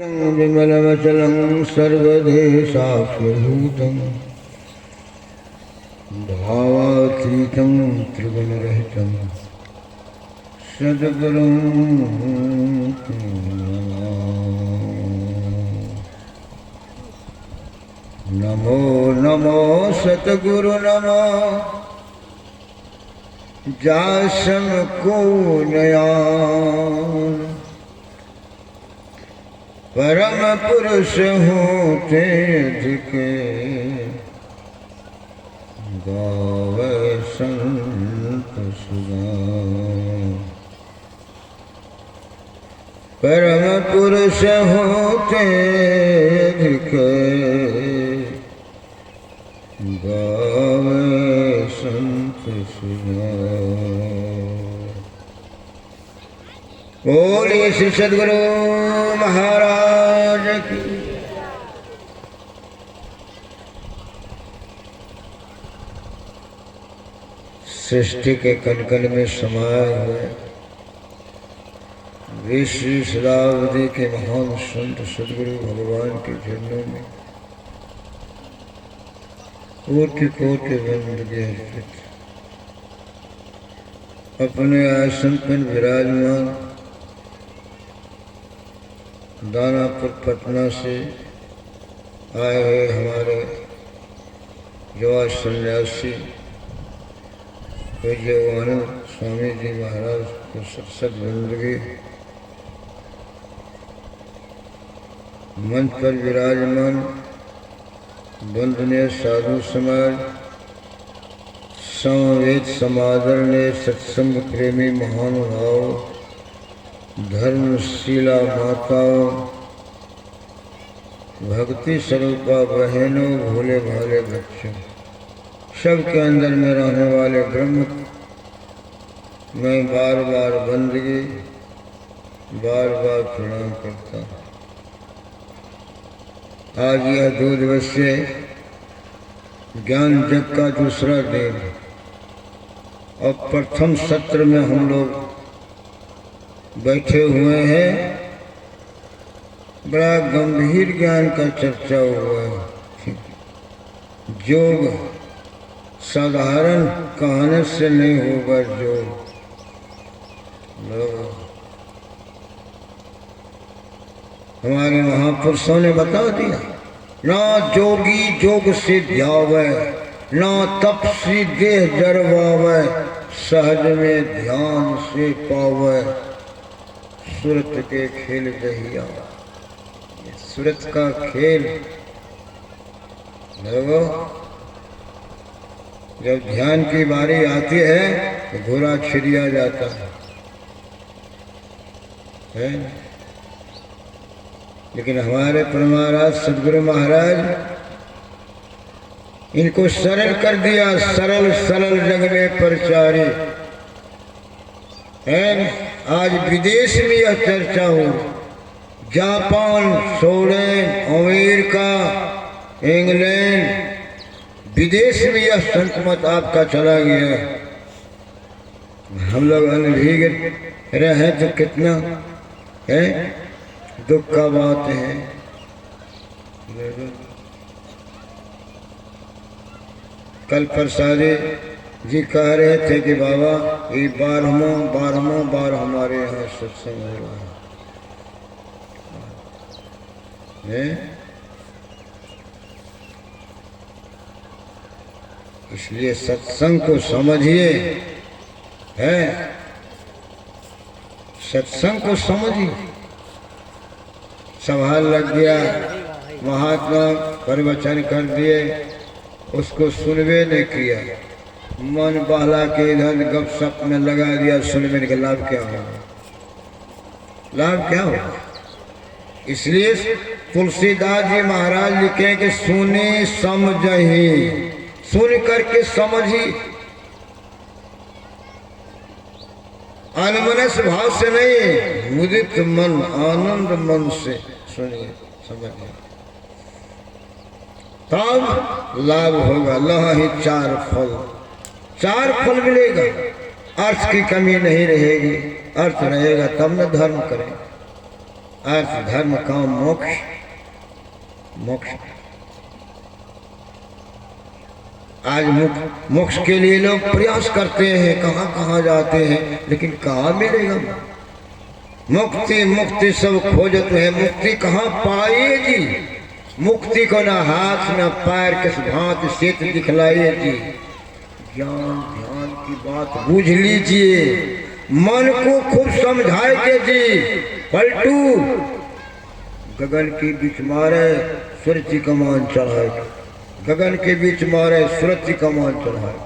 विमलमचलं सर्वदेशाभूतं भावातीतं त्रिगुणरहितं सद्गुरुं नमो नमो सतगुरु नमो जासन को नया परम पुरुष होते अधिके गावे संत सुगा परम पुरुष होते अधिके गावे संत सुगा। बोलिए श्री सद्गुरु महाराज की। सृष्टि के कण कण में समाये हुए विश्व शताब्दी के महान संत सद्गुरु भगवान के चरणों में कोटि कोटि वंदनीय अर्पित। अपने आसन पर विराजमान दानापुर पटना से आए हुए हमारे युवा सन्यासी पूज्यवानंद स्वामी जी महाराज को सत जिंदगी मंच पर विराजमान वंदनीय साधु समाज समवेत समादरणीय सत्संग प्रेमी महानुभाव धर्मशीला माताओं भक्ति स्वरूपा बहनों भोले भाले बच्चों सबके अंदर में रहने वाले ब्रह्म मैं बार बार बंदगी बार बार प्रणाम करता हूँ। आज यह 2 दिवसीय ज्ञान जग का दूसरा दिन और प्रथम सत्र में हम लोग बैठे हुए हैं। बड़ा गंभीर ज्ञान का चर्चा हुआ है। योग साधारण कहने से नहीं होगा। योग हमारे महापुरुषों ने बता दिया, ना जोगी जोग से ध्यावे ना तपसी देह जरवावे सहज में ध्यान से पावे सूरत के खेल दहिया। सूरत का खेल जब ध्यान की बारी आती है तो घोड़ा छिड़िया जाता है। लेकिन हमारे परमाराज सद्गुरु महाराज इनको सरल कर दिया। सरल सरल जग में प्रचारी है। आज विदेश में यह चर्चा हो, जापान, स्वीडन, अमेरिका, इंग्लैंड विदेश में यह संत मत आपका चला गया। हम लोग अनभिज्ञ रहे तो कितना है दुख का बात है। कल प्रसादी जी कह रहे थे कि बाबा ये 12वां बार हमारे यहाँ सत्संग हो रहा है। इसलिए सत्संग को समझिए, है सत्संग को समझिए। सभा लग गया, महात्मा प्रवचन कर दिए, उसको सुनवे नहीं किया, मन बहला के इधर गपशप में लगा दिया। सुनने का लाभ क्या होगा? लाभ क्या होगा? इसलिए तुलसीदास जी महाराज लिखे कि सुने समझही, सुन करके समझी, अनमनस भाव से नहीं, मुदित मन आनंद मन से सुनिए समझिए, तब लाभ होगा। लह ही 4 फल, 4 फल मिलेगा। अर्थ की कमी नहीं रहेगी, अर्थ रहेगा तब न धर्म करें। अर्थ धर्म काम मोक्ष। मोक्ष आज मोक्ष के लिए लोग प्रयास करते हैं, कहाँ कहाँ जाते हैं, लेकिन कहाँ मिलेगा मुक्ति? मुक्ति सब खोजते हैं, मुक्ति कहाँ पाइए जी? मुक्ति को ना हाथ ना पैर किस भांति सेत दिखलाइए जी। ज्ञान ध्यान की बात बूझ लीजिए, मन को खूब समझाइए जी। पलटू गगन के बीच मारे सूरज की कमान चढ़ाए, गगन के बीच मारे सूरज की कमान चढ़ाए।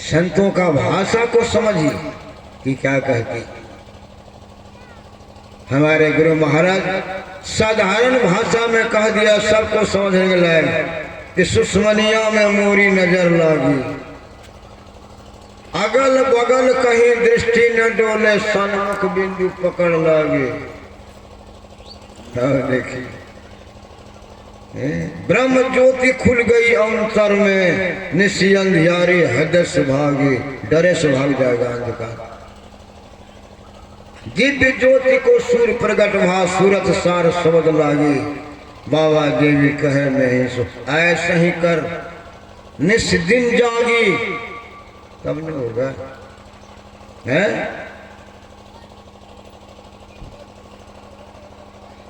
संतों का भाषा को समझिए कि क्या कहती। हमारे गुरु महाराज साधारण भाषा में कह दिया, सबको समझने लायक कि सुस्मनिया में मोरी नजर लागी, अगल बगल कहीं दृष्टि न डोले, सन्मुख बिंदु पकड़ लागे। देखिए ब्रह्म ज्योति खुल गई अंतर में, निशी अंधियारी हृदय से भागी, डरे से भाग जाएगा अंधकार। दिव्य ज्योति को सूर्य प्रगट भा, सूरत सार शब्द लागी। बाबा देवी कहे नहीं सो, ऐसा ही कर निस दिन जागी, तब नहीं होगा है।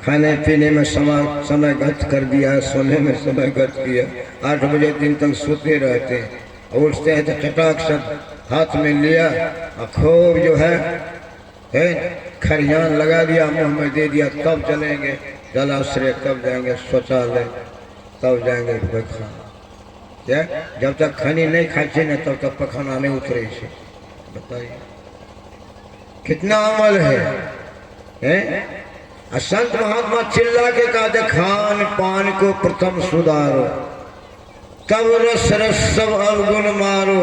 खाने पीने में समय गत कर दिया, सोने में समय गत किया। 8 बजे दिन तक सोते रहते हैं, उठते हैं तो चटाक से हाथ में लिया और खूब जो है खरियान लगा दिया, मुंह में दे दिया, तब चलेंगे जलाश्रय, तब जाएंगे शौचालय, तब जाएंगे पैखाना। क्या जब तक खनी नहीं खाची ना तब तक पखाना नहीं उतरे से। बताइए कितना अमल है? संत महात्मा चिल्ला के कहते, खान पान को प्रथम सुधारो, तब रस रस सब अवगुण मारो,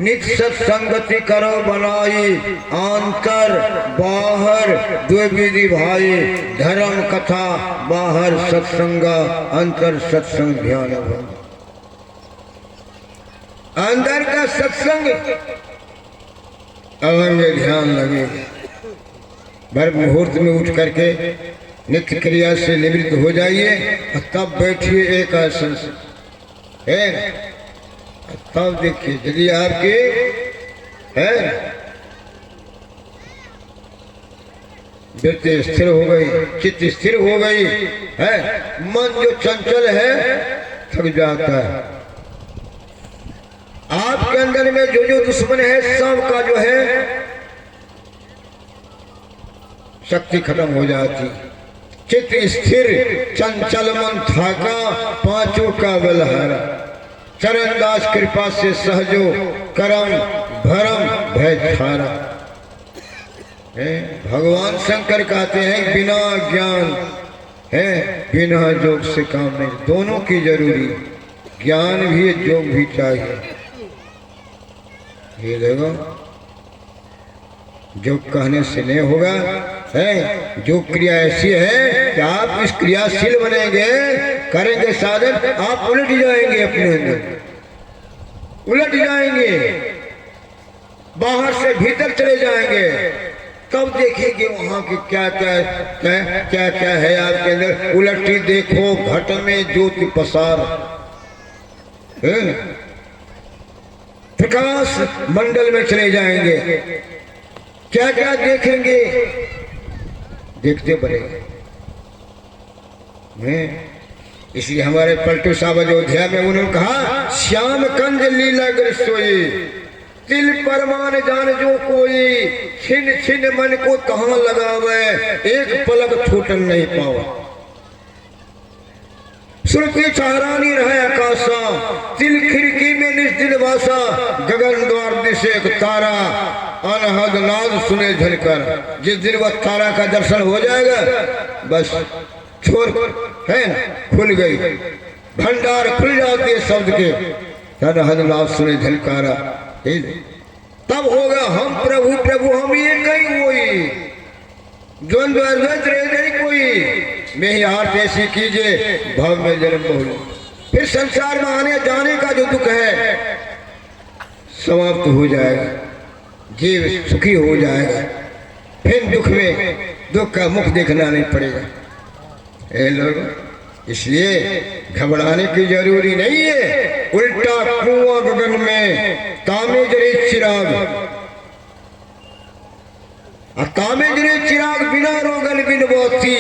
नित सत्संगति करो बनाई, आंतर बाहर द्विविधि भाई, धर्म कथा बाहर सत्संगा, अंतर सत्संग ध्यान। अंदर का सत्संग अवंग ध्यान लगेगा। भर मुहूर्त में उठ करके नित्य क्रिया से निवृत्त हो जाइए और तब बैठिए एक आसन से, है तब देखिए यदि आपके है वृत्ति स्थिर हो गई, चित्त स्थिर हो गई है, मन जो चंचल है थक जाता है। आपके अंदर में जो दुश्मन है सबका जो है शक्ति खत्म हो जाती। चित्त स्थिर चंचल मन थाका, पांचों का बलहारा, चरणदास कृपा से सहजो करम भरम भय छारा। भगवान शंकर कहते हैं बिना ज्ञान है बिना योग से काम नहीं, दोनों की जरूरी, ज्ञान भी योग भी चाहिए। ये देखो जो कहने से नहीं होगा है, जो क्रिया ऐसी है कि आप इस क्रियाशील बनेंगे, करेंगे साधन, आप उलट जाएंगे, अपने अंदर उलट जाएंगे, बाहर से भीतर चले जाएंगे, तब देखेंगे वहां की क्या क्या क्या क्या क्या है आपके अंदर। उलटी देखो घट में ज्योति पसार, प्रकाश मंडल में चले जाएंगे, क्या क्या देखेंगे, देखते बढ़ेंगे। इसलिए हमारे पलटू साहब अयोध्या में उन्होंने कहा, श्याम कंज लीला गर सोई, तिल परमान जान जो कोई, छिन छिन मन को कहाँ लगावे, एक पलक छूटन नहीं पावा। श्रुति चारानी रहे आकाशा, तिल खिड़की में निश्चिल वासा, गगन द्वार दिशे एक तारा, अनहद नाद सुने झलकर। जिस दिन वह तारा का दर्शन हो जाएगा बस छोर है खुल गई, भंडार खुल जाते हैं शब्द के, अनहद नाद सुने झलकारा। तब होगा हम प्रभु प्रभु हम ये कहीं हुई, द्वंद्व नहीं कोई, मैं ही हाथ ऐसी कीजिए भाव में जन्म बहु। फिर संसार में आने जाने का जो दुख है समाप्त हो जाएगा, जीव सुखी हो जाएगा। फिर दुख का मुख देखना नहीं पड़ेगा। ए लोग, इसलिए घबराने की जरूरी नहीं है। उल्टा कुआं गगन में तामे जरे चिराग, तामे जरे चिराग बिना रोगन बिन बोती,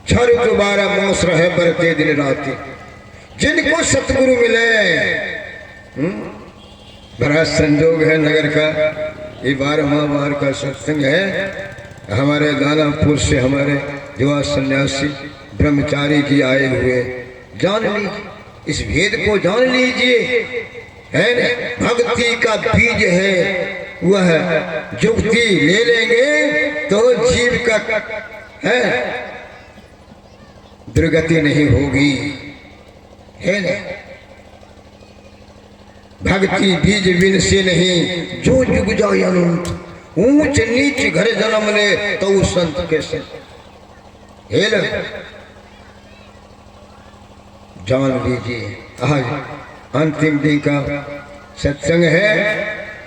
छर दोबारा मौस रहे बरते दिन राती। जिनको सतगुरु मिले, बड़ा संजोग है नगर का, ये 12वां बार का सत्संग है। हमारे दानापुर से हमारे युवा सन्यासी ब्रह्मचारी जी आए हुए, जान लीजिए, इस भेद को जान लीजिए, है न? भक्ति का बीज है, वह जुक्ति ले लेंगे तो जीव का है दुर्गति नहीं होगी, है न? भक्ति बीज बिन से नहीं, जो जुग जाए अनंत, ऊंच नीच घर जन्म ले तो संत कैसे। हे लोग, जान लीजिए, आज अंतिम दिन का सत्संग है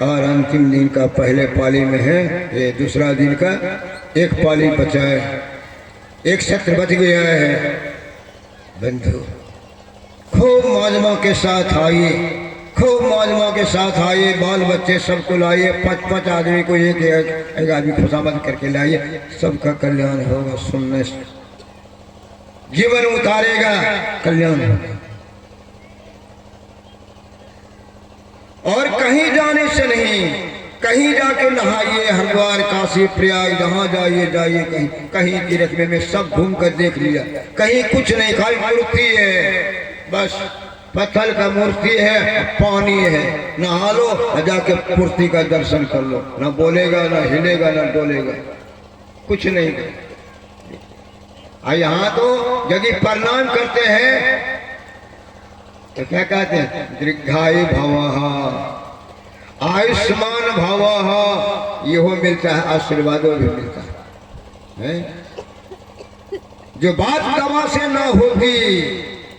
और अंतिम दिन का पहले पाली में है, ये दूसरा दिन का एक पाली बचा है, एक सत्र बच गया है। बंधु, खूब मौजमा के साथ आइए, खूब मौजमा के साथ आइए, बाल बच्चे सबको लाइए, 5-5 आदमी को एक आदमी खुशामद करके लाइए, सबका कल्याण होगा। सुनने से जीवन उतारेगा, कल्याण होगा। और कहीं जाने से नहीं, कहीं जाके नहाइए, हरिद्वार काशी प्रयाग जहाँ जाइए जाइए, कहीं तीर्थ में सब घूम कर देख लिया, कहीं कुछ नहीं, खाली मूर्ति है, बस पत्थर का मूर्ति है, पानी है, नहा लो, जाके मूर्ति का दर्शन कर लो, ना बोलेगा, ना हिलेगा, ना डोलेगा, कुछ नहीं। यहाँ तो यदि प्रणाम करते हैं तो क्या कहते हैं, दीर्घायु भवः, आयुष्मान भवः, ये हो मिलता है, आशीर्वादों भी मिलता है। जो बात दवा से ना होती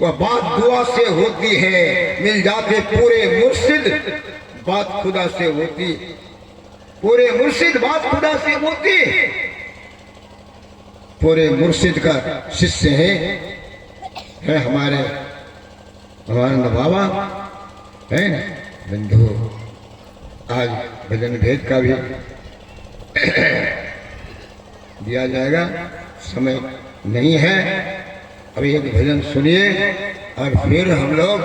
वह बात दुआ से होती है, मिल जाते पूरे मुर्शिद, बात खुदा से होती, पूरे मुर्शिद बात खुदा से होती। पूरे मुर्शिद का शिष्य है हमारे बाबा, है ना बंधु। आज भजन भेद का भी दिया जाएगा, समय नहीं है, अभी एक भजन सुनिए और फिर हम लोग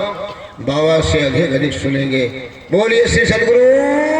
बाबा से अधिक सुनेंगे। बोलिए श्री सद्गुरु।